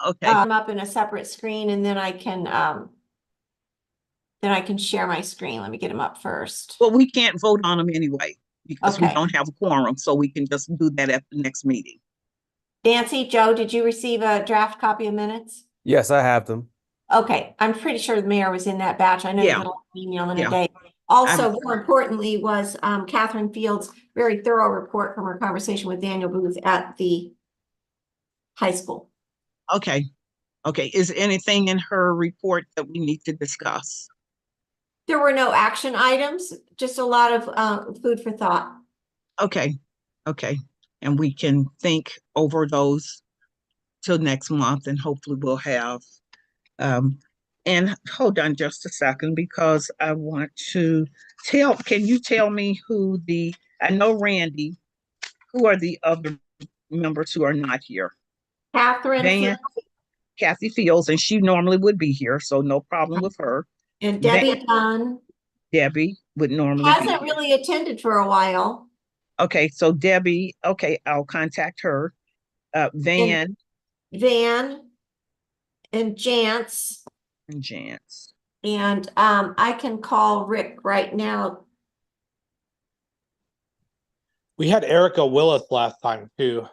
Okay. I'm up in a separate screen, and then I can share my screen. Let me get them up first. Well, we can't vote on them anyway because we Okay. don't have a quorum, so we can just do that at the next meeting. Nancy, Joe, did you receive a draft copy of minutes? Yes, I have them. Okay, I'm pretty sure the mayor was in that batch. I know you Yeah. got an email in Yeah. a day. Also, more importantly, was Catherine Field's very thorough report from her conversation with Daniel Booth at the high school. Okay. Okay. Is anything in her report that we need to discuss? There were no action items, just a lot of food for thought. Okay. Okay. And we can think over those till next month, and hopefully we'll have and hold on just a second, because I want to can you tell me who I know Randy, who are the other members who are not here? Catherine Kathy Fields, and she normally would be here, so no problem with her. and Debbie Dunn. Debbie would normally hasn't really attended for a while. Okay, so Debbie, okay, I'll contact her. Van and Jance. And Jance. And I can call Rick right now. We had Erica Willis last time too.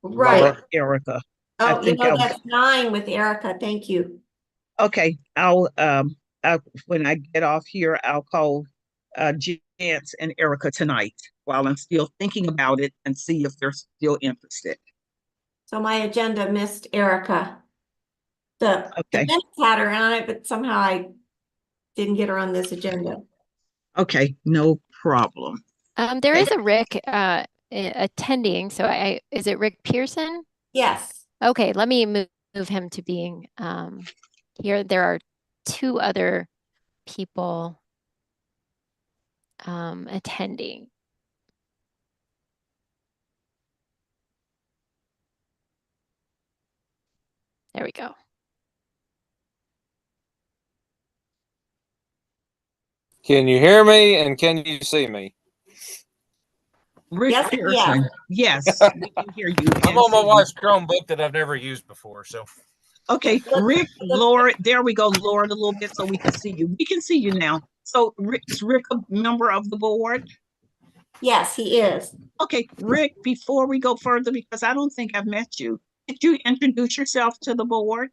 Right. Erica. Oh, that's 9 with Erica. Thank you. Okay, I'll when I get off here, I'll call Jance and Erica tonight while I'm still thinking about it and see if they're still interested. So my agenda missed Erica. The minutes had her on it, but somehow I didn't get her on this agenda. Okay, no problem. There is a Rick attending. So is it Rick Pearson? Yes. Okay, let me move him to being here. There are 2 other people attending. There we go. Can you hear me and can you see me? Rick Pearson. Yes, we can hear you. I'm on my wife's Chromebook that I've never used before. So, okay, Rick, lower it. There we go. Lower it a little bit so we can see you. We can see you now. So, is Rick a member of the board? Yes, he is. Okay, Rick, before we go further, because I don't think I've met you, could you introduce yourself to the board?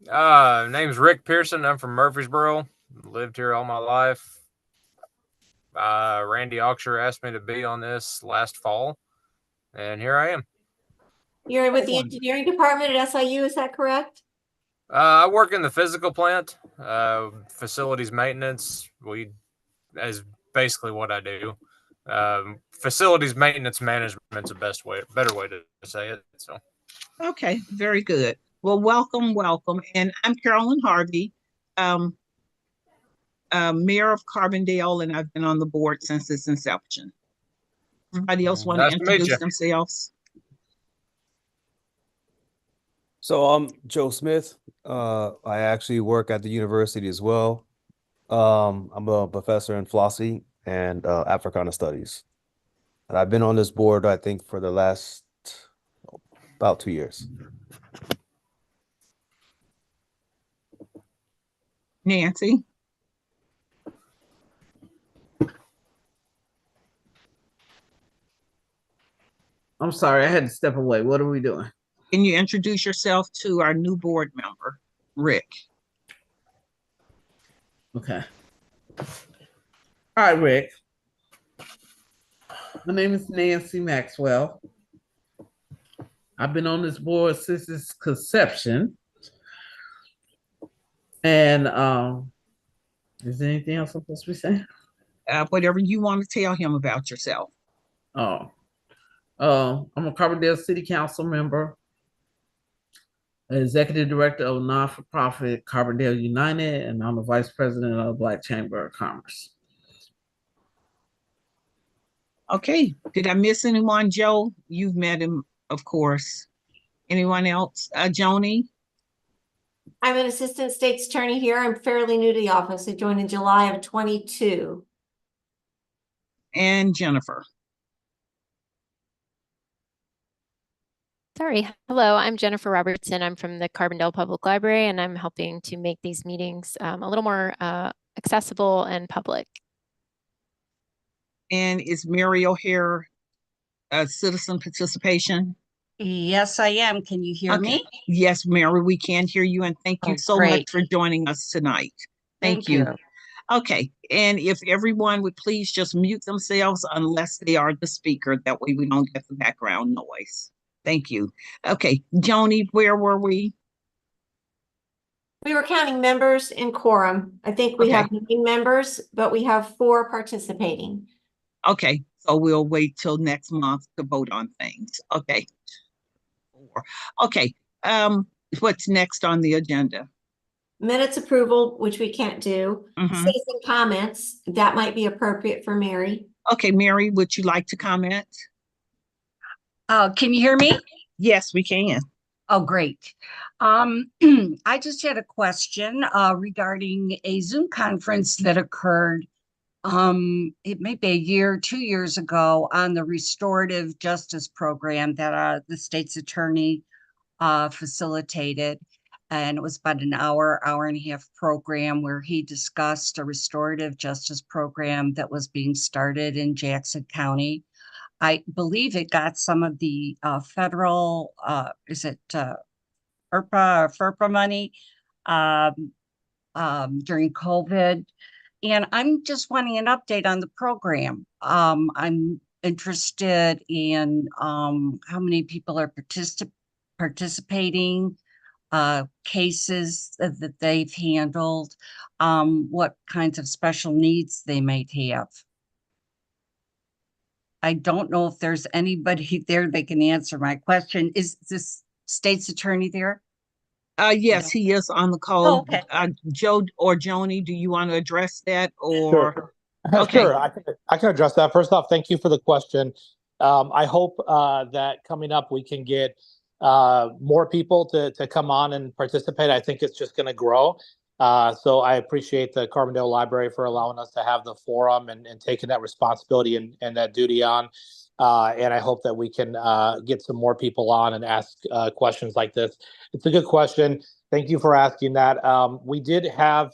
Name's Rick Pearson. I'm from Murfreesboro. Lived here all my life. Randy Auksher asked me to be on this last fall, and here I am. You're with the engineering department at SIU, is that correct? I work in the physical plant, facilities maintenance. Is basically what I do. Facilities maintenance management's a better way to say it. So, okay, very good. Well, welcome. And I'm Carolyn Harvey, mayor of Carbondale, and I've been on the board since its inception. Everybody else want to introduce themselves? So I'm Joe Smith. I actually work at the university as well. I'm a professor in philosophy and Africana studies. And I've been on this board, I think, for the last about 2 years. Nancy? I'm sorry, I had to step away. What are we doing? Can you introduce yourself to our new board member, Rick? Okay. All right, Rick. My name is Nancy Maxwell. I've been on this board since its conception. And is there anything else I'm supposed to be saying? Whatever you want to tell him about yourself. I'm a Carbondale City Council member, executive director of non-for-profit Carbondale United, and I'm the vice president of the Black Chamber of Commerce. Okay, did I miss anyone, Joe? You've met him, of course. Anyone else? Joni? I'm an assistant state's attorney here. I'm fairly new to the office. I joined in July of 22. And Jennifer? Sorry. Hello, I'm Jennifer Robertson. I'm from the Carbondale Public Library, and I'm helping to make these meetings a little more accessible and public. And is Mary O'Hare citizen participation? Yes, I am. Can you hear Okay. me? Yes, Mary, we can hear you, and thank you Oh, so great. much for joining us tonight. Thank you. Okay, and if everyone would please just mute themselves unless they are the speaker, that way we don't get the background noise. Thank you. Okay, Joni, where were we? We were counting members in quorum. I think we Okay. have 9 members, but we have 4 participating. Okay, so we'll wait till next month to vote on things. Okay. Okay, what's next on the agenda? Minutes approval, which we can't do. Mhm. Citizen comments, that might be appropriate for Mary. Okay, Mary, would you like to comment? Can you hear me? Yes, we can. Oh, great. I just had a question regarding a Zoom conference that occurred it may be a year, 2 years ago on the restorative justice program that the state's attorney facilitated. And it was about an hour and a half program where he discussed a restorative justice program that was being started in Jackson County. I believe it got some of the federal, is it FERPA money during COVID. And I'm just wanting an update on the program. I'm interested in how many people are participating, cases that they've handled, what kinds of special needs they might have. I don't know if there's anybody there that can answer my question. Is this state's attorney there? Yes, he is on the call. Oh, okay. Joe or Joni, do you want to address that or? Sure. Okay. Sure, I can address that. First off, thank you for the question. I hope that coming up we can get more people to come on and participate. I think it's just going to grow. So I appreciate the Carbondale Library for allowing us to have the forum and taking that responsibility and that duty on. And I hope that we can get some more people on and ask questions like this. It's a good question. Thank you for asking that. We did have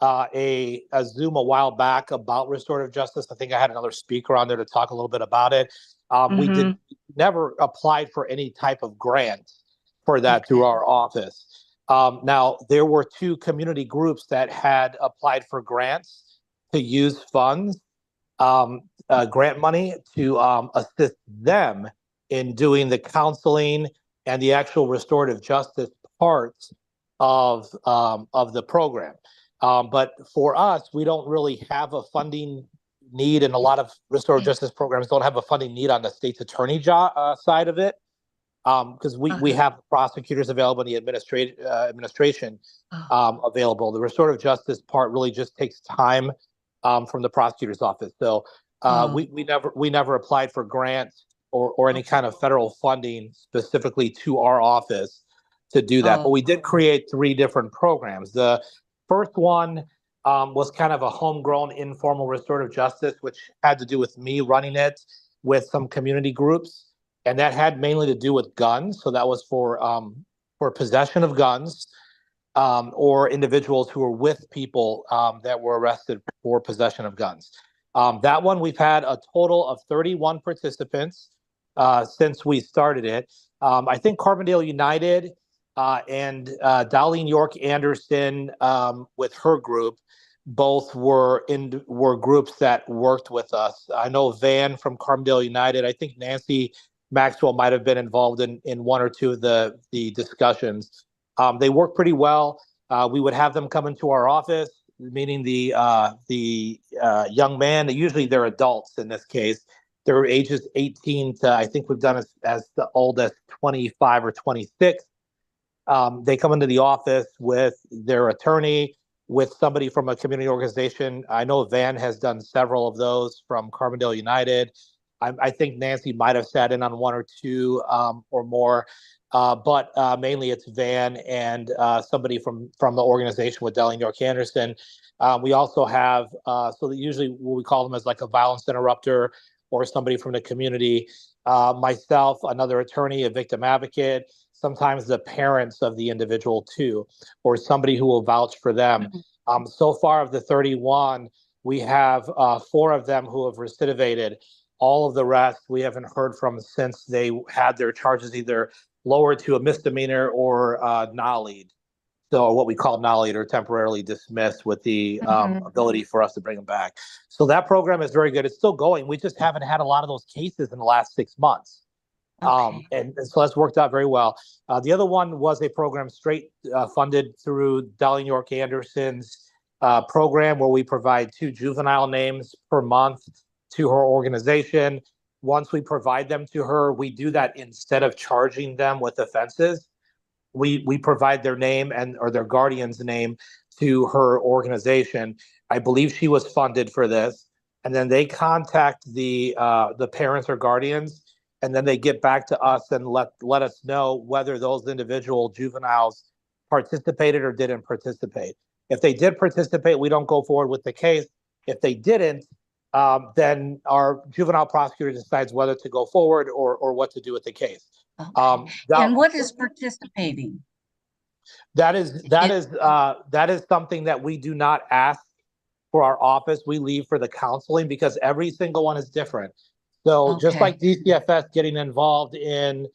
a Zoom a while back about restorative justice. I think I had another speaker on there to talk a little bit about it. We did never applied for any type of grant for that through our office. Now, there were 2 community groups that had applied for grants to use funds, grant money to assist them in doing the counseling and the actual restorative justice parts of the program. But for us, we don't really have a funding need, and a lot of restorative justice programs don't have a funding need on the state's attorney side of it, because we have prosecutors available in the administration available. The restorative justice part really just takes time from the prosecutor's office. So we never applied for grants or any kind of federal funding specifically to our office to do that. But we did create 3 different programs. The first one was kind of a homegrown informal restorative justice, which had to do with me running it with some community groups. And that had mainly to do with guns. So that was for possession of guns or individuals who were with people that were arrested for possession of guns. That one, we've had a total of 31 participants since we started it. I think Carbondale United and Darlene York Anderson with her group both were groups that worked with us. I know Van from Carbondale United. I think Nancy Maxwell might have been involved in 1 or 2 of the discussions. They work pretty well. We would have them come into our office, meaning the young man. Usually they're adults in this case. They're ages 18 to, I think we've done as the oldest 25 or 26. They come into the office with their attorney, with somebody from a community organization. I know Van has done several of those from Carbondale United. I think Nancy might have sat in on 1 or 2 or more, but mainly it's Van and somebody from the organization with Darlene York Anderson. We also have, so that usually what we call them as like a violence interrupter or somebody from the community. myself, another attorney, a victim advocate, sometimes the parents of the individual too, or somebody who will vouch for them. So far of the 31, we have 4 of them who have recidivated. All of the rest we haven't heard from since they had their charges either lowered to a misdemeanor or nollied. So what we call nollied or temporarily dismissed with the ability for us to bring them back. So that program is very good. It's still going. We just haven't had a lot of those cases in the last 6 months. And so that's worked out very well. The other one was a program straight funded through Dell York Anderson's program where we provide 2 juvenile names per month to her organization. Once we provide them to her, we do that instead of charging them with offenses. We provide their name and or their guardian's name to her organization. I believe she was funded for this, and then they contact the parents or guardians, and then they get back to us and let us know whether those individual juveniles participated or didn't participate. If they did participate, we don't go forward with the case. If they didn't, then our juvenile prosecutor decides whether to go forward or what to do with the case. And what is participating? That is something that we do not ask for our office. We leave for the counseling because every single one is different. So just like DCFS getting involved in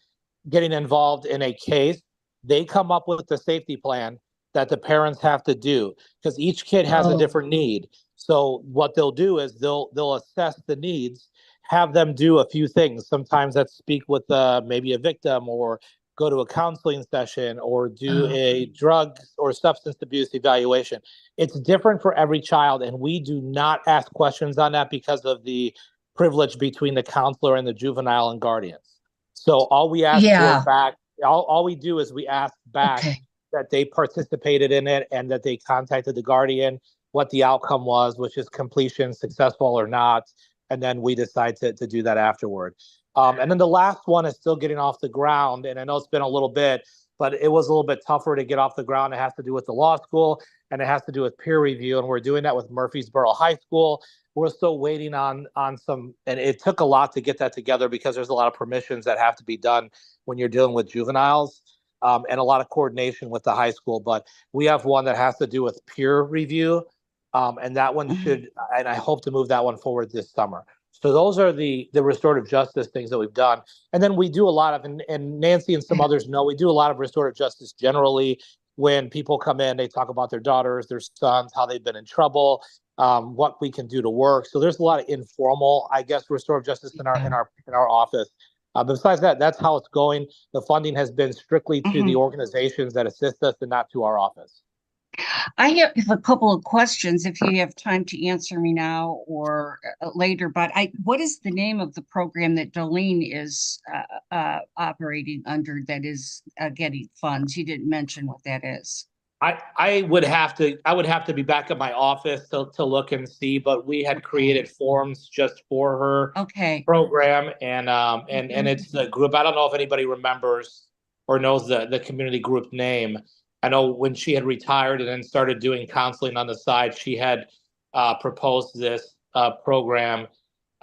a case, they come up with the safety plan that the parents have to do because each kid has a different need. So what they'll do is they'll assess the needs, have them do a few things. Sometimes that's speak with maybe a victim or go to a counseling session or do a drug or substance abuse evaluation. It's different for every child, and we do not ask questions on that because of the privilege between the counselor and the juvenile and guardians. So all we ask for back, all we do is we ask back that they participated in it and that they contacted the guardian, what the outcome was, which is completion, successful or not, and then we decide to do that afterward. And then the last one is still getting off the ground, and I know it's been a little bit, but it was a little bit tougher to get off the ground. It has to do with the law school, and it has to do with peer review, and we're doing that with Murfreesboro High School. We're still waiting on some, and it took a lot to get that together because there's a lot of permissions that have to be done when you're dealing with juveniles, and a lot of coordination with the high school. But we have one that has to do with peer review, and that one should, and I hope to move that one forward this summer. So those are the restorative justice things that we've done. And then we do a lot of, and Nancy and some others know, we do a lot of restorative justice generally. When people come in, they talk about their daughters, their sons, how they've been in trouble, what we can do to work. So there's a lot of informal, I guess, restorative justice in our office. But besides that, that's how it's going. The funding has been strictly to the organizations that assist us and not to our office. I have a couple of questions if you have time to answer me now or later, but what is the name of the program that Darlene is operating under that is getting funds? You didn't mention what that is. I would have to be back at my office to look and see, but we had created forms just for her program, and it's the group. I don't know if anybody remembers or knows the community group name. I know when she had retired and then started doing counseling on the side, she had proposed this program,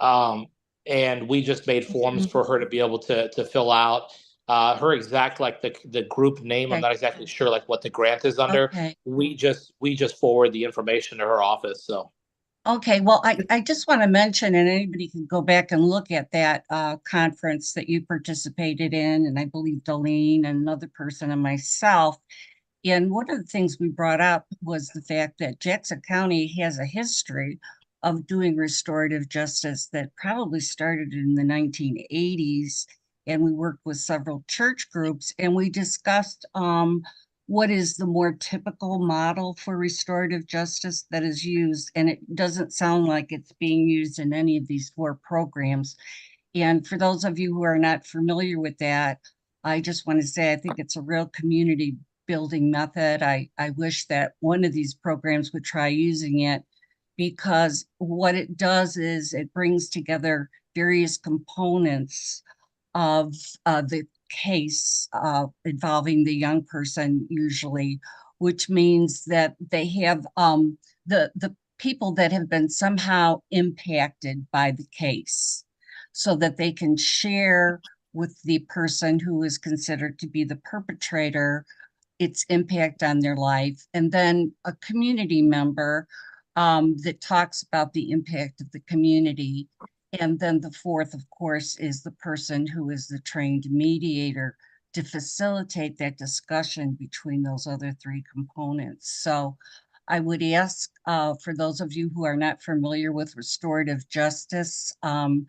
and we just made forms for her to be able to fill out. Her exact, like the group name, I'm not exactly sure like what the grant is under. We just forward the information to her office. So well, I just want to mention, and anybody can go back and look at that conference that you participated in, and I believe Darlene and another person and myself. And one of the things we brought up was the fact that Jackson County has a history of doing restorative justice that probably started in the 1980s. And we worked with several church groups, and we discussed what is the more typical model for restorative justice that is used. And it doesn't sound like it's being used in any of these 4 programs. And for those of you who are not familiar with that, I just want to say I think it's a real community building method. I wish that one of these programs would try using it, because what it does is it brings together various components of the case involving the young person usually, which means that they have the people that have been somehow impacted by the case. so that they can share with the person who is considered to be the perpetrator its impact on their life, and then a community member that talks about the impact of the community. And then the fourth, of course, is the person who is the trained mediator to facilitate that discussion between those other three components. So I would ask for those of you who are not familiar with restorative justice, I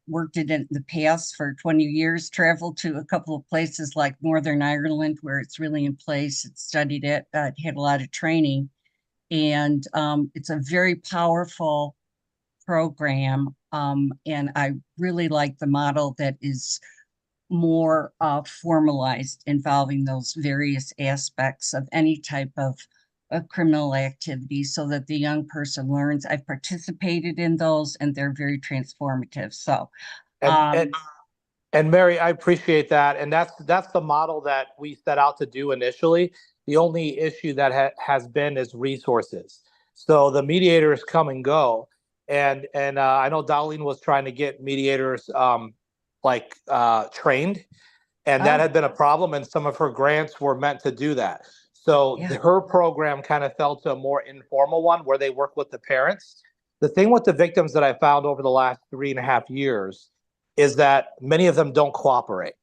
worked in it in the past for 20 years, traveled to a couple of places like Northern Ireland where it's really in place. It studied it, had a lot of training. And it's a very powerful program. And I really like the model that is more formalized, involving those various aspects of any type of criminal activity, so that the young person learns. I've participated in those and they're very transformative. So And Mary, I appreciate that. And that's the model that we set out to do initially. The only issue that has been is resources. So the mediators come and go. And I know Darlene was trying to get mediators trained, and that had been a problem. And some of her grants were meant to do that. So her program kind of fell to a more informal one where they work with the parents. The thing with the victims that I found over the last 3.5 years is that many of them don't cooperate.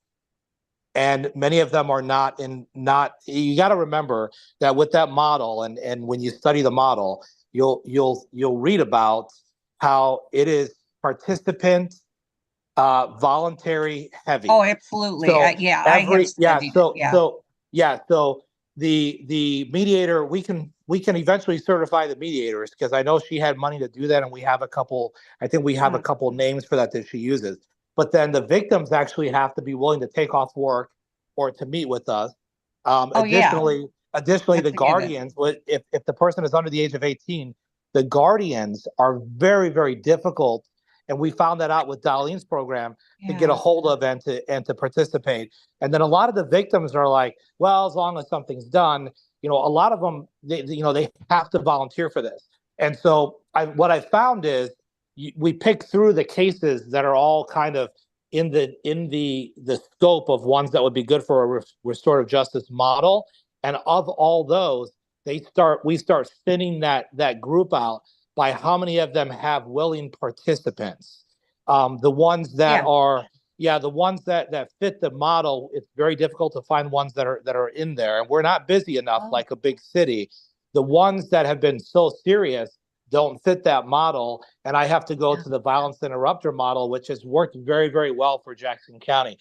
And many of them are you got to remember that with that model, and when you study the model, you'll read about how it is participant, voluntary heavy. Oh, absolutely. So I have studied it. So the mediator, we can eventually certify the mediators, because I know she had money to do that, and we have a couple names for that she uses. But then the victims actually have to be willing to take off work or to meet with us. Additionally, the guardians, if the person is under the age of 18, the guardians are very, very difficult. And we found that out with Darlene's program to get a hold of and to participate. And then a lot of the victims are like, well, as long as something's done, a lot of them, they have to volunteer for this. And so what I found is we pick through the cases that are all kind of in the scope of ones that would be good for a restorative justice model. And of all those, we start thinning that group out by how many of them have willing participants. The ones that the ones that fit the model, it's very difficult to find ones that are in there. And we're not busy enough like a big city. The ones that have been so serious don't fit that model. And I have to go to the violence interrupter model, which has worked very, very well for Jackson County.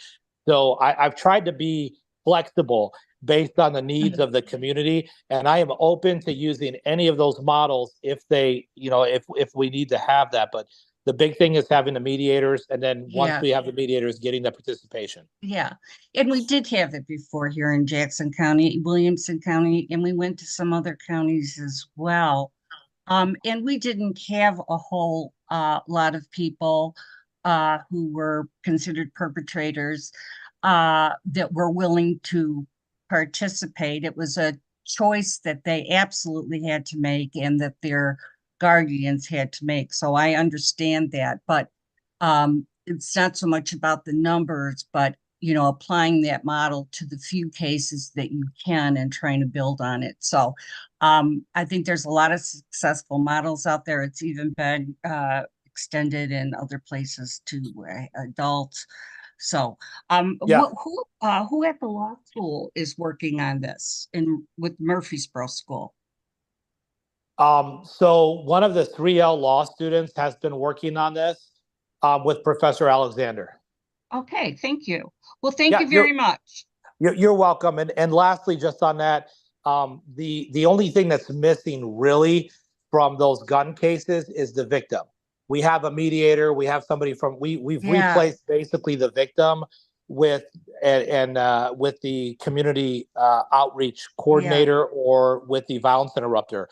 So I've tried to be flexible based on the needs of the community. And I am open to using any of those models if they, if we need to have that. But the big thing is having the mediators. And then once we have the mediators, getting the participation. Yeah. And we did have it before here in Jackson County, Williamson County, and we went to some other counties as well. And we didn't have a whole lot of people who were considered perpetrators that were willing to participate. It was a choice that they absolutely had to make, and that their guardians had to make. So I understand that, but it's not so much about the numbers, but applying that model to the few cases that you can and trying to build on it. So I think there's a lot of successful models out there. It's even been extended in other places to adults. So who at the law school is working on this with Murfreesboro School? So one of the 3L law students has been working on this with Professor Alexander. Okay, thank you. Well, thank you very much. You're welcome. And lastly, just on that, the only thing that's missing really from those gun cases is the victim. We have a mediator. We have somebody we've replaced basically the victim with with the community outreach coordinator or with the violence interrupter,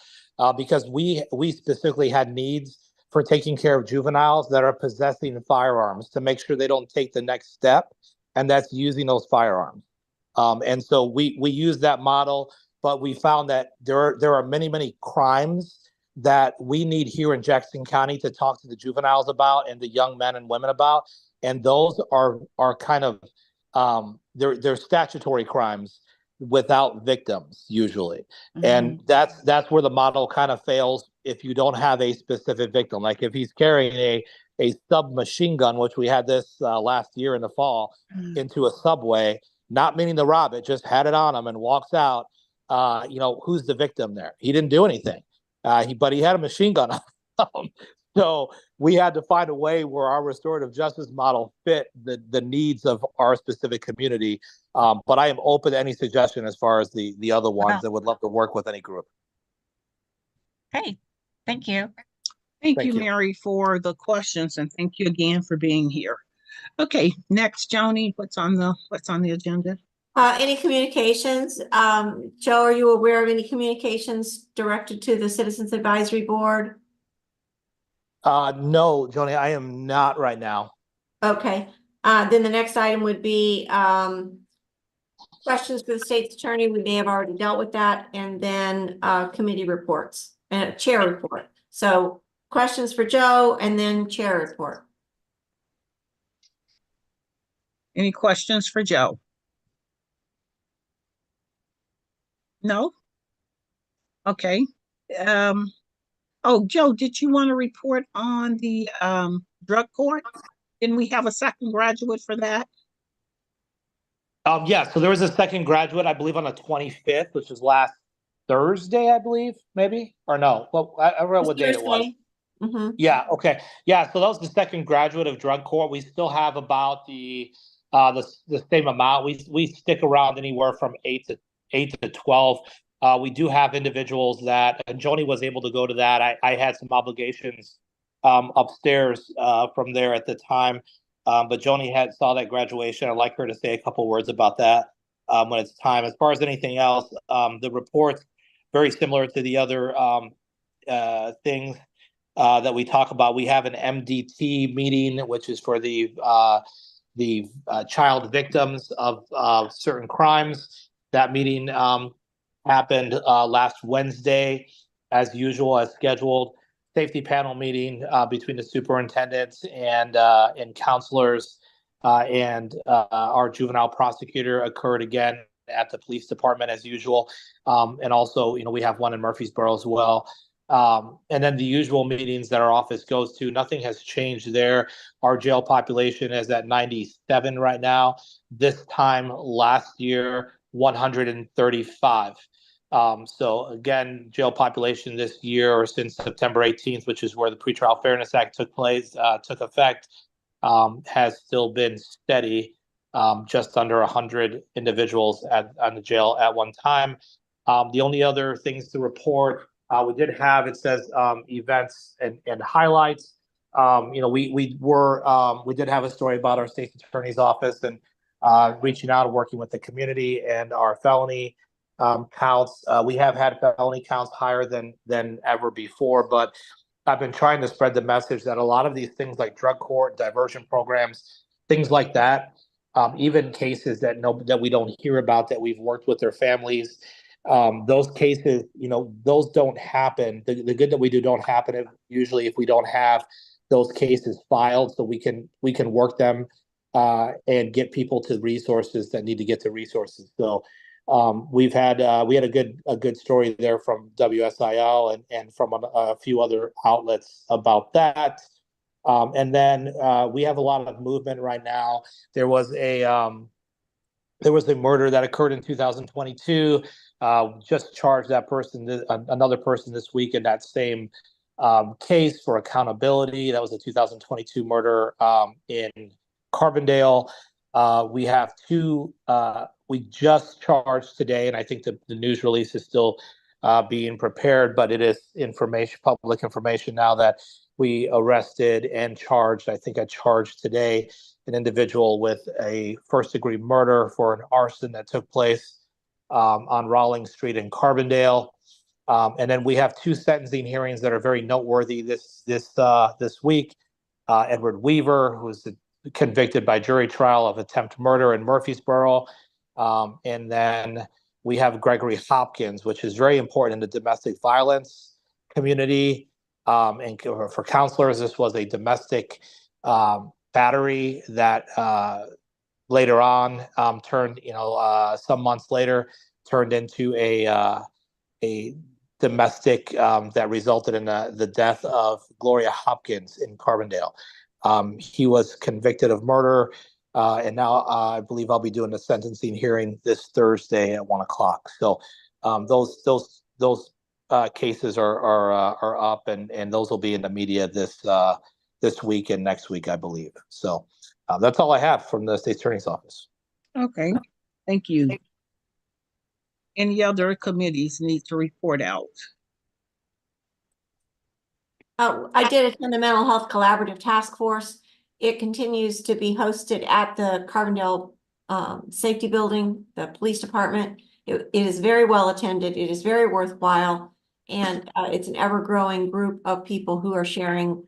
because we specifically had needs for taking care of juveniles that are possessing firearms to make sure they don't take the next step, and that's using those firearms. And so we use that model, but we found that there are many crimes that we need here in Jackson County to talk to the juveniles about and the young men and women about. And those are kind of they're statutory crimes without victims usually. And that's where the model kind of fails if you don't have a specific victim. Like if he's carrying a submachine gun, which we had this last year in the fall, into a subway, not meaning to rob it, just had it on him and walks out. Who's the victim there? He didn't do anything. But he had a machine gun on him. So we had to find a way where our restorative justice model fit the needs of our specific community. But I am open to any suggestion as far as the other ones that would love to work with any group. Okay, thank you. Thank you, Mary, for the questions, and thank you again for being here. Okay, next, Joni, what's on the agenda? Any communications? Joe, are you aware of any communications directed to the Citizens Advisory Board? No, Joni, I am not right now. Okay, then the next item would be questions for the state's attorney. We may have already dealt with that, and then committee reports and chair report. So questions for Joe and then chair report. Any questions for Joe? No? Okay. Joe, did you want to report on the drug court? Didn't we have a second graduate for that? Yeah, so there was a second graduate, I believe, on the 25th, which was last Thursday, I believe, maybe, or no. Well, I don't know what date it was. Yeah, okay. Yeah, so that was the second graduate of drug court. We still have about the same amount. We stick around anywhere from 8 to 12. We do have individuals that, and Joni was able to go to that. I had some obligations upstairs from there at the time, but Joni saw that graduation. I'd like her to say a couple words about that when it's time. As far as anything else, the report's very similar to the other things that we talk about. We have an MDT meeting, which is for the child victims of certain crimes. That meeting happened last Wednesday, as usual, as scheduled. Safety panel meeting between the superintendents and counselors and our juvenile prosecutor occurred again at the police department as usual. And also, we have one in Murfreesboro as well. And then the usual meetings that our office goes to, nothing has changed there. Our jail population is at 97 right now. This time last year, 135. So again, jail population this year or since September 18th, which is where the Pretrial Fairness Act took effect, has still been steady, just under 100 individuals on the jail at one time. The only other things to report, we did have, it says events and highlights. We did have a story about our state's attorney's office and reaching out and working with the community and our felony counts. We have had felony counts higher than ever before, but I've been trying to spread the message that a lot of these things like drug court, diversion programs, things like that, even cases that we don't hear about, that we've worked with their families, those cases, those don't happen. The good that we do don't happen usually if we don't have those cases filed, so we can work them and get people to resources that need to get to resources. So we had a good story there from WSIL and from a few other outlets about that. And then we have a lot of movement right now. There was a murder that occurred in 2022. Just charged that person, another person this week in that same case for accountability. That was a 2022 murder in Carbondale. We have two. We just charged today, and I think the news release is still being prepared, but it is public information now that we arrested and charged. I think I charged today an individual with a first-degree murder for an arson that took place on Rawlings Street in Carbondale. And then we have two sentencing hearings that are very noteworthy this week. Edward Weaver, who was convicted by jury trial of attempt murder in Murfreesboro. And then we have Gregory Hopkins, which is very important in the domestic violence community. And for counselors, this was a domestic battery that later on turned, some months later, turned into a domestic that resulted in the death of Gloria Hopkins in Carbondale. He was convicted of murder, and now I believe I'll be doing the sentencing hearing this Thursday at 1 o'clock. So those cases are up, and those will be in the media this week and next week, I believe. So that's all I have from the State Attorney's Office. Okay, thank you. Any other committees need to report out? I did attend the Mental Health Collaborative Task Force. It continues to be hosted at the Carbondale Safety Building, the police department. It is very well attended. It is very worthwhile. And it's an ever-growing group of people who are sharing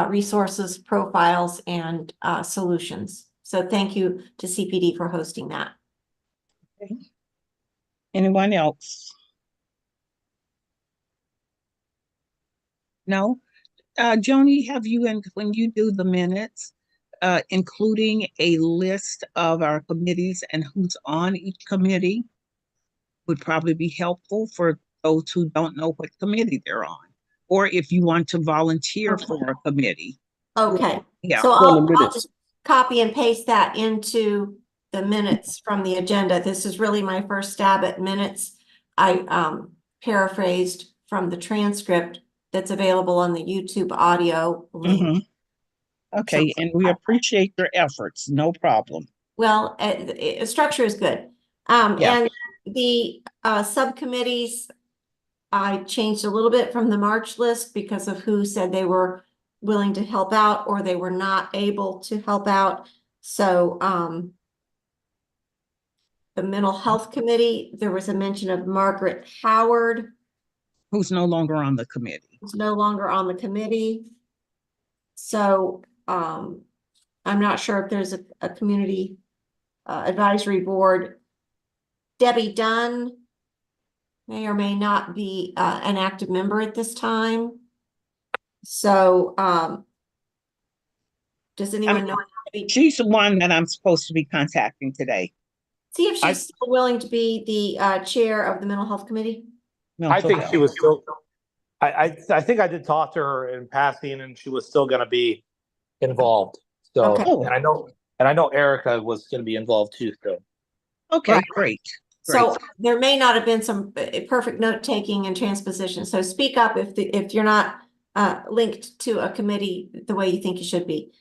resources, profiles, and solutions. So thank you to CPD for hosting that. Okay. Anyone else? No? Joni, have you, when you do the minutes, including a list of our committees and who's on each committee would probably be helpful for those who don't know what committee they're on, or if you want to volunteer for a committee. Okay, Yeah. so I'll just copy and paste that into the minutes from the agenda. This is really my first stab at minutes. I paraphrased from the transcript that's available on the YouTube audio link. Mm-hmm. Okay, so, and we appreciate your efforts. No problem. Well, structure is good. And the subcommittees, I changed a little bit from the March list because of who said they were willing to help out or they were not able to help out. So the Mental Health Committee, there was a mention of Margaret Howard, who's no longer on the committee. Who's no longer on the committee. So I'm not sure if there's a community advisory board. Debbie Dunn may or may not be an active member at this time. So does anyone know? She's the one that I'm supposed to be contacting today. See if she's still willing to be the chair of the Mental Health Committee. I think she was still, I think I did talk to her in passing and she was still going to be involved. So, okay. and I know Erica was going to be involved too. So. Okay, great. So there may not have been some perfect note taking and transposition. So speak up if you're not linked to a committee the way you think you should be.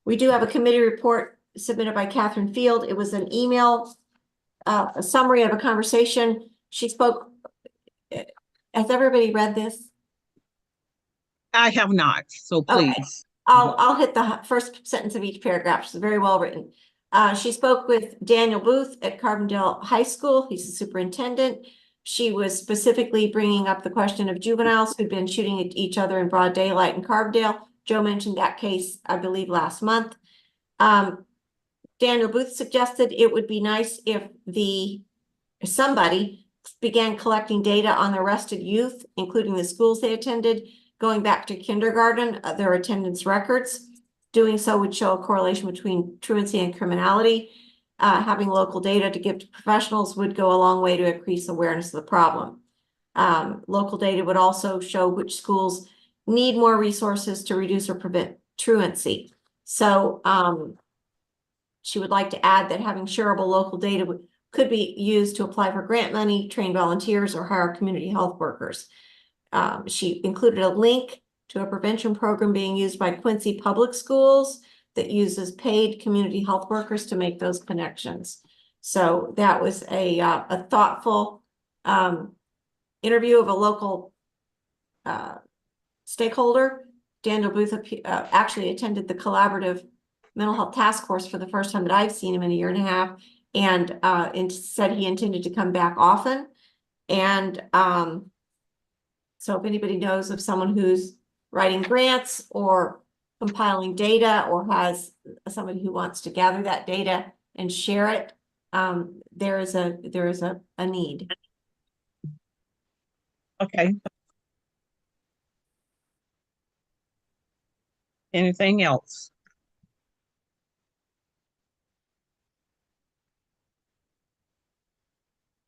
We do have a committee report submitted by Catherine Field. It was an email, a summary of a conversation. She spoke. Has everybody read this? I have not, so please. Okay. I'll hit the first sentence of each paragraph. It's very well written. She spoke with Daniel Booth at Carbondale High School. He's the superintendent. She was specifically bringing up the question of juveniles who'd been shooting at each other in broad daylight in Carbondale. Joe mentioned that case, I believe, last month. Daniel Booth suggested it would be nice if somebody began collecting data on the arrested youth, including the schools they attended, going back to kindergarten, their attendance records. Doing so would show a correlation between truancy and criminality. Having local data to give to professionals would go a long way to increase awareness of the problem. Local data would also show which schools need more resources to reduce or prevent truancy. So she would like to add that having shareable local data could be used to apply for grant money, train volunteers, or hire community health workers. She included a link to a prevention program being used by Quincy Public Schools that uses paid community health workers to make those connections. So that was a thoughtful interview of a local stakeholder. Daniel Booth actually attended the collaborative mental health task force for the first time that I've seen him in a year and a half, and said he intended to come back often. And so if anybody knows of someone who's writing grants or compiling data or has somebody who wants to gather that data and share it, there is a need. Okay. Anything else?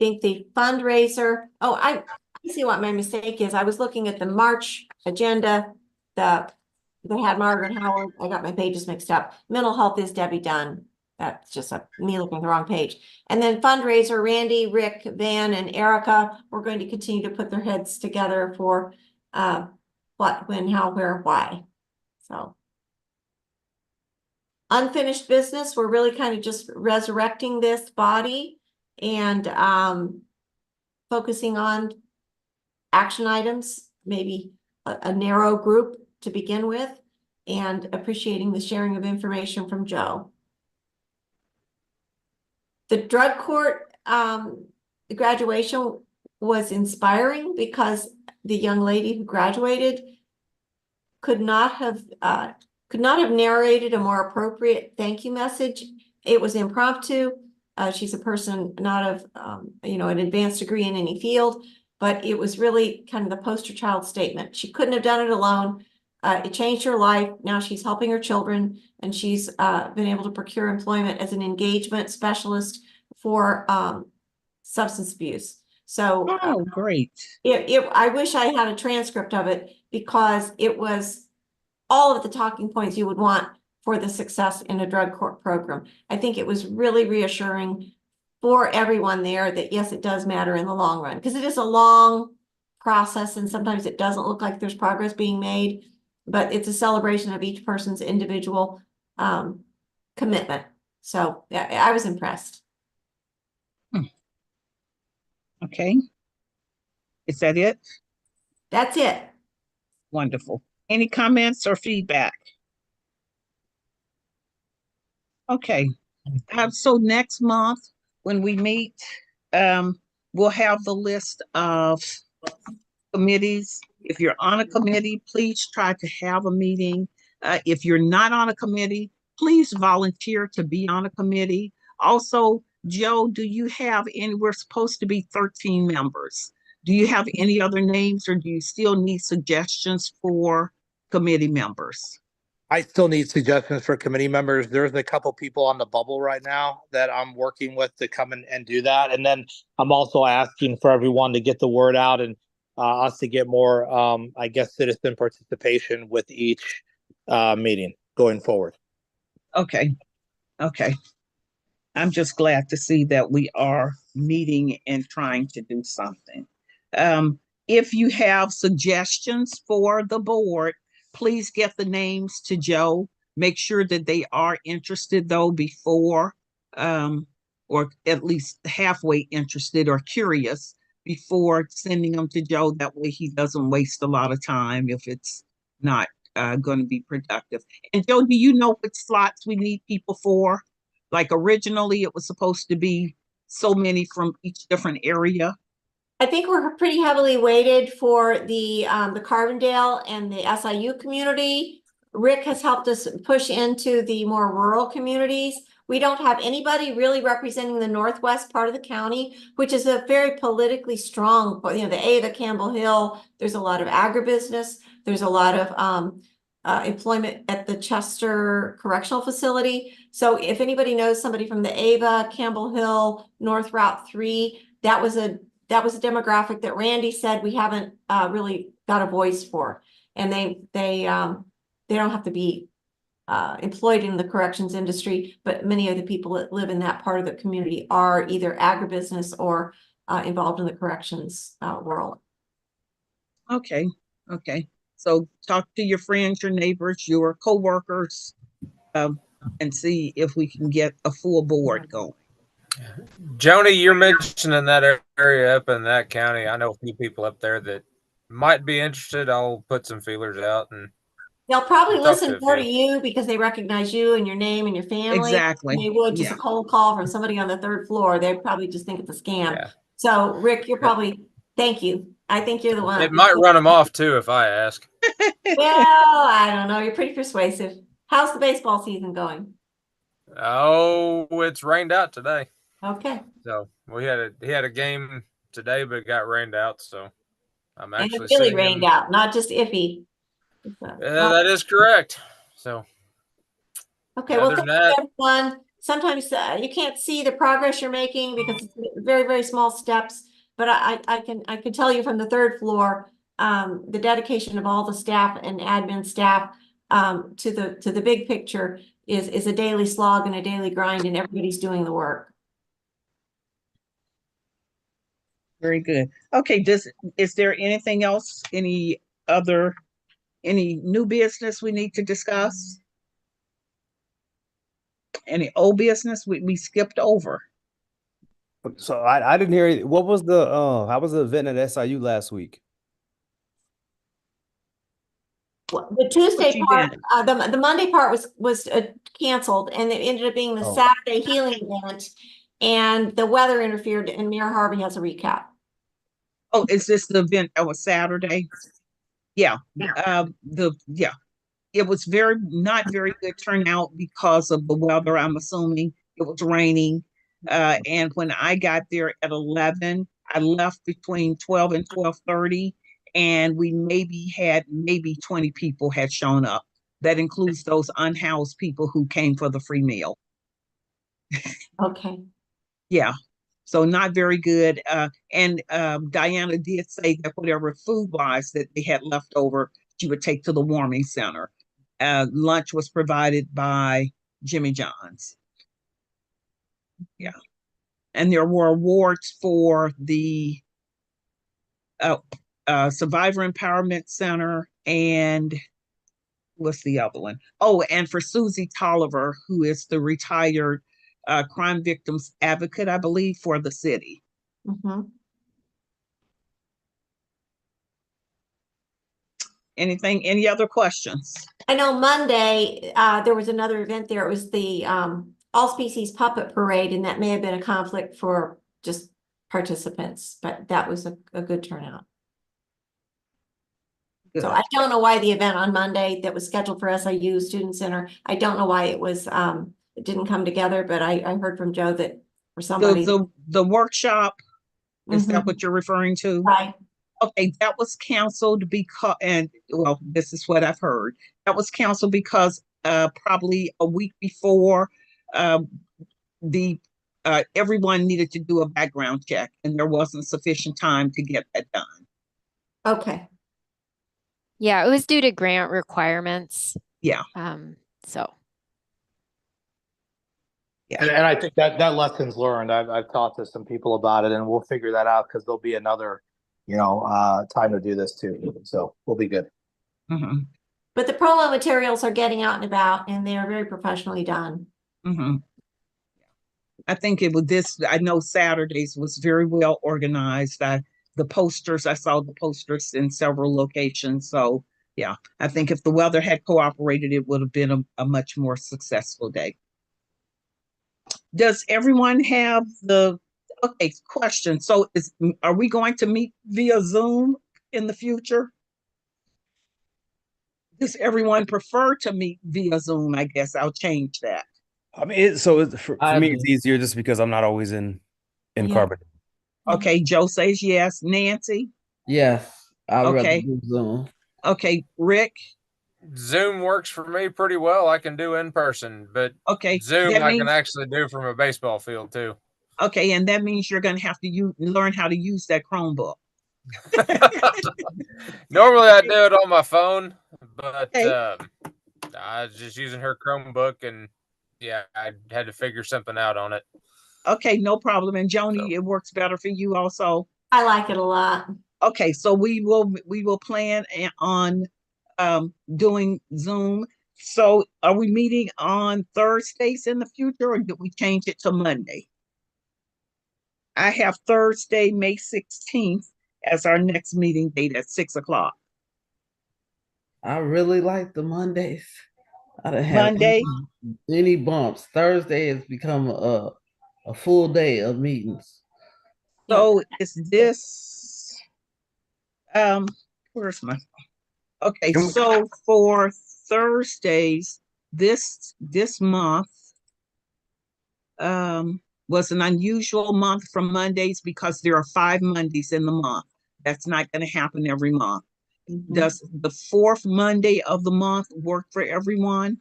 Think the fundraiser, oh, I see what my mistake is. I was looking at the March agenda, they had Margaret Howard, I got my pages mixed up. Mental health is Debbie Dunn. That's just me looking at the wrong page. And then fundraiser, Randy, Rick, Van, and Erica, we're going to continue to put their heads together for what, when, how, where, why. So. Unfinished business, we're really kind of just resurrecting this body and focusing on action items, maybe a narrow group to begin with, and appreciating the sharing of information from Joe. The drug court, the graduation was inspiring because the young lady who graduated could not have narrated a more appropriate thank you message. It was impromptu. She's a person not of, an advanced degree in any field, but it was really kind of the poster child statement. She couldn't have done it alone. It changed her life. Now she's helping her children, and she's been able to procure employment as an engagement specialist for substance abuse. So, Oh, great. I wish I had a transcript of it because it was all of the talking points you would want for the success in a drug court program. I think it was really reassuring for everyone there that yes, it does matter in the long run, because it is a long process and sometimes it doesn't look like there's progress being made, but it's a celebration of each person's individual commitment. So yeah, I was impressed. Okay. Is that it? That's it. Wonderful. Any comments or feedback? Okay. So next month, when we meet, we'll have the list of committees. If you're on a committee, please try to have a meeting. If you're not on a committee, please volunteer to be on a committee. Also, Joe, do you have any, we're supposed to be 13 members. Do you have any other names, or do you still need suggestions for committee members? I still need suggestions for committee members. There's a couple people on the bubble right now that I'm working with to come in and do that. And then I'm also asking for everyone to get the word out and us to get more, citizen participation with each meeting going forward. Okay. Okay. I'm just glad to see that we are meeting and trying to do something. If you have suggestions for the board, please get the names to Joe. Make sure that they are interested though before, or at least halfway interested or curious before sending them to Joe. That way he doesn't waste a lot of time if it's not going to be productive. And Joe, do you know what slots we need people for? Like originally it was supposed to be so many from each different area. I think we're pretty heavily weighted for the Carbondale and the SIU community. Rick has helped us push into the more rural communities. We don't have anybody really representing the northwest part of the county, which is a very politically strong, the Ava, Campbell Hill, there's a lot of agribusiness. There's a lot of employment at the Chester Correctional Facility. So if anybody knows somebody from the Ava, Campbell Hill, North Route 3, that was a demographic that Randy said we haven't really got a voice for. And they don't have to be employed in the corrections industry, but many of the people that live in that part of the community are either agribusiness or involved in the corrections world. Okay. Okay. So talk to your friends, your neighbors, your coworkers, and see if we can get a full board going. Joni, you're mentioning that area up in that county. I know a few people up there that might be interested. I'll put some feelers out, and they'll probably talk to listen a more to few. you because they recognize you and your name and your family. Exactly. They would just Yeah. a cold call from somebody on the third floor. They'd probably just think it's a scam. Yeah. So Rick, you're probably, thank you. I think you're the one. It might run them off too if I ask. Well, I don't know. You're pretty persuasive. How's the baseball season going? Oh, it's rained out today. Okay. So he had a game today, but it got rained out. So I'm And actually it really sitting rained in. out, not just iffy. That is correct. So Okay, well, other than thank you, that, everyone. Sometimes you can't see the progress you're making because it's very, very small steps. But I can tell you from the third floor, the dedication of all the staff and admin staff to the big picture is a daily slog and a daily grind, and everybody's doing the work. Very good. Okay, is there anything else, any new business we need to discuss? Any old business we skipped over? So I didn't hear it. What was the how was the event at SIU last week? The Tuesday Which part, event? the Monday part was canceled, and it ended up being the Oh. Saturday healing event, and the weather interfered, and Mayor Harvey has a recap. Oh, is this the event that was Saturday? Yeah. Yeah. It was not very good turnout because of the weather. I'm assuming it was raining. And when I got there at 11, I left between 12 and 12:30, and we maybe 20 people had shown up. That includes those unhoused people who came for the free meal. Okay. Yeah. So not very good. And Diana did say that whatever food wise that they had left over, she would take to the warming center. Lunch was provided by Jimmy John's. Yeah. And there were awards for the Survivor Empowerment Center, and what's the other one? Oh, and for Susie Tolliver, who is the retired crime victims advocate, I believe, for the city. Mhm. Any other questions? I know Monday, there was another event there. It was the All Species Puppet Parade, and that may have been a conflict for just participants, but that was a good turnout. Good. So I don't know why the event on Monday that was scheduled for SIU Student Center, I don't know why it was it didn't come together, but I heard from Joe that for somebody. The workshop, is that Mhm. what you're referring to? Right. Okay, that was canceled because, and well, this is what I've heard. That was canceled because probably a week before, the everyone needed to do a background check, and there wasn't sufficient time to get that done. Okay. Yeah, it was due to grant requirements. Yeah. So. Yeah. And I think that lessons learned. I've talked to some people about it, and we'll figure that out because there'll be another, time to do this too. So we'll be good. Mm-hmm. But the promo materials are getting out and about, and they are very professionally done. Mm-hmm. I think it was this. I know Saturdays was very well organized. I saw the posters in several locations. So yeah, I think if the weather had cooperated, it would have been a much more successful day. Does everyone have okay, question. So are we going to meet via Zoom in the future? Does everyone prefer to meet via Zoom? I guess I'll change that. I mean, for I me, do. it's easier just because I'm not always in Yeah. Carbondale. Okay, Joe says yes. Nancy? Yes, I'd rather Okay. do Zoom. Okay, Rick? Zoom works for me pretty well. I can do in person, but Okay, Zoom that I means can actually do from a baseball field too. okay, and that means you're going to have to learn how to use that Chromebook. Normally I do it on my phone, but Okay. I was just using her Chromebook, and yeah, I had to figure something out on it. Okay, no problem. And Joni, So. it works better for you also. I like it a lot. Okay, so we will plan on doing Zoom. So are we meeting on Thursdays in the future, or did we change it to Monday? I have Thursday, May 16th as our next meeting date at 6:00. I really like the Mondays. I don't have Monday. any bumps. Thursday has become a full day of meetings. So is this where's my okay, so for Thursdays, this month was an unusual month from Mondays because there are 5 Mondays in the month. That's not going to happen every month. Mhm. Does the fourth Monday of the month work for everyone?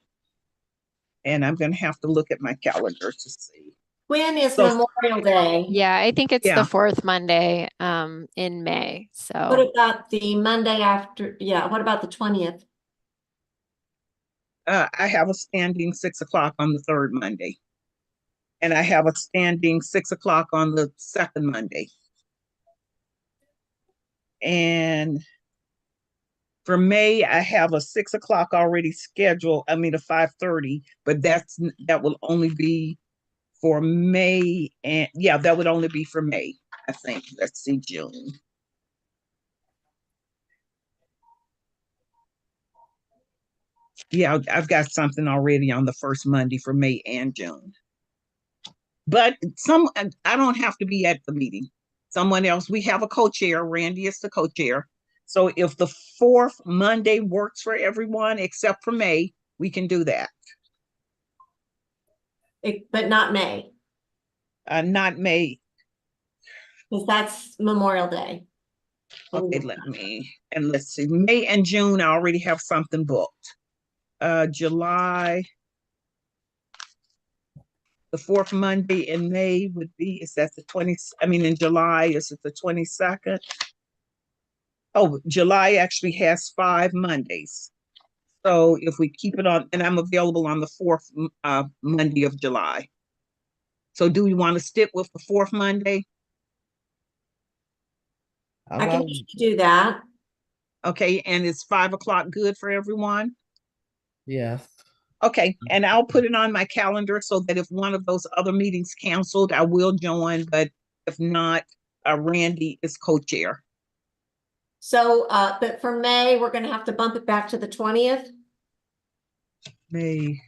And I'm going to have to look at my calendar to see. When is So- Memorial Day? Yeah, I think it's Yeah. the fourth Monday in May. What So about the Monday after? Yeah, what about the 20th? I have a standing 6 o'clock on the third Monday. And I have a standing 6 o'clock on the second Monday. And for May, I have a 6 o'clock already scheduled. I mean, a 5:30, but that will only be for May. And yeah, that would only be for May, I think. Let's see, June. Yeah, I've got something already on the first Monday for May and June. But I don't have to be at the meeting. Someone else, we have a co-chair. Randy is the co-chair. So if the fourth Monday works for everyone except for May, we can do that. But not May, Not May. because that's Memorial Day. Okay, let's see. May and June, I already have something booked. July, the fourth Monday in May would be, is that the 20th? I mean, in July, is it the 22nd? Oh, July actually has 5 Mondays. So if we keep it on, and I'm available on the fourth Monday of July. So do we want to stick with the fourth Monday? I can do that. Okay, and is 5 o'clock good for everyone? Yes. Okay, and I'll put it on my calendar so that if one of those other meetings canceled, I will join, but if not, Randy is co-chair. So, but for May, we're gonna have to bump it back to the 20th. May,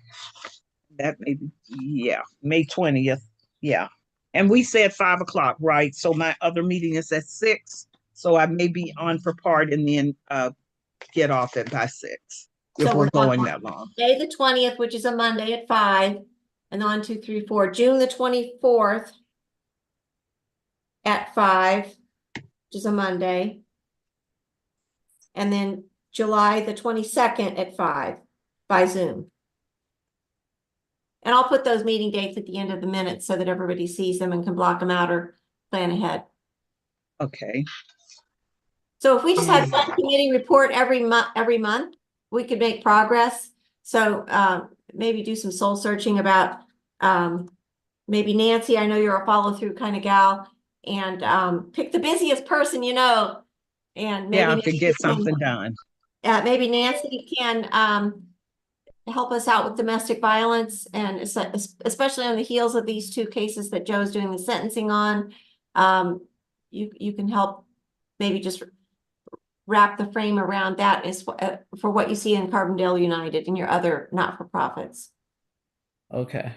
that may be, yeah, May 20th, yeah. And we said 5 o'clock, right? So my other meeting is at 6, so I may be on for part and then get off at by 6, if So we're we're on going that long. May the 20th, which is a Monday at 5, and 1, 2, 3, 4. June the 24th at 5, which is a Monday. And then July the 22nd at 5 by Zoom. And I'll put those meeting dates at the end of the minutes so that everybody sees them and can block them out or plan ahead. Okay, So if we just had one committee report every month, we could make progress. So maybe do some soul searching about maybe Nancy, I know you're a follow through kind of gal, and pick the busiest person you know. And maybe yeah, to get something done. Maybe Nancy can help us out with domestic violence, and especially on the heels of these 2 cases that Joe's doing the sentencing on. You can help maybe just wrap the frame around that is for what you see in Carbondale United and your other not-for-profits. Okay.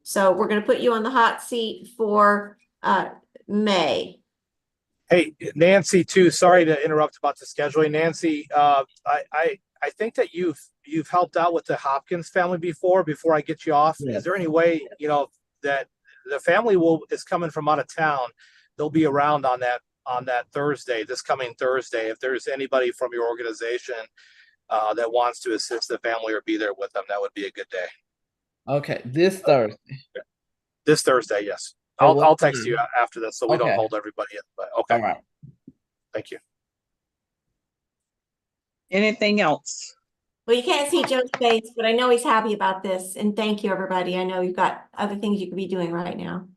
So we're going to put you on the hot seat for May. Hey, Nancy, too, sorry to interrupt about the scheduling. Nancy, I think that you've helped out with the Hopkins family before I get you off. Yes. Is there any way, that the family is coming from out of town? They'll be around on that Thursday, this coming Thursday. If there's anybody from your organization that wants to assist the family or be there with them, that would be a good day. Okay. This Thursday. This Thursday, yes. At I'll what text time? you after this so we don't Okay. hold everybody in. But okay. All right. Thank you. Anything else? Well, you can't see Joe's face, but I know he's happy about this. And thank you, everybody. I know you've got other things you could be doing right now.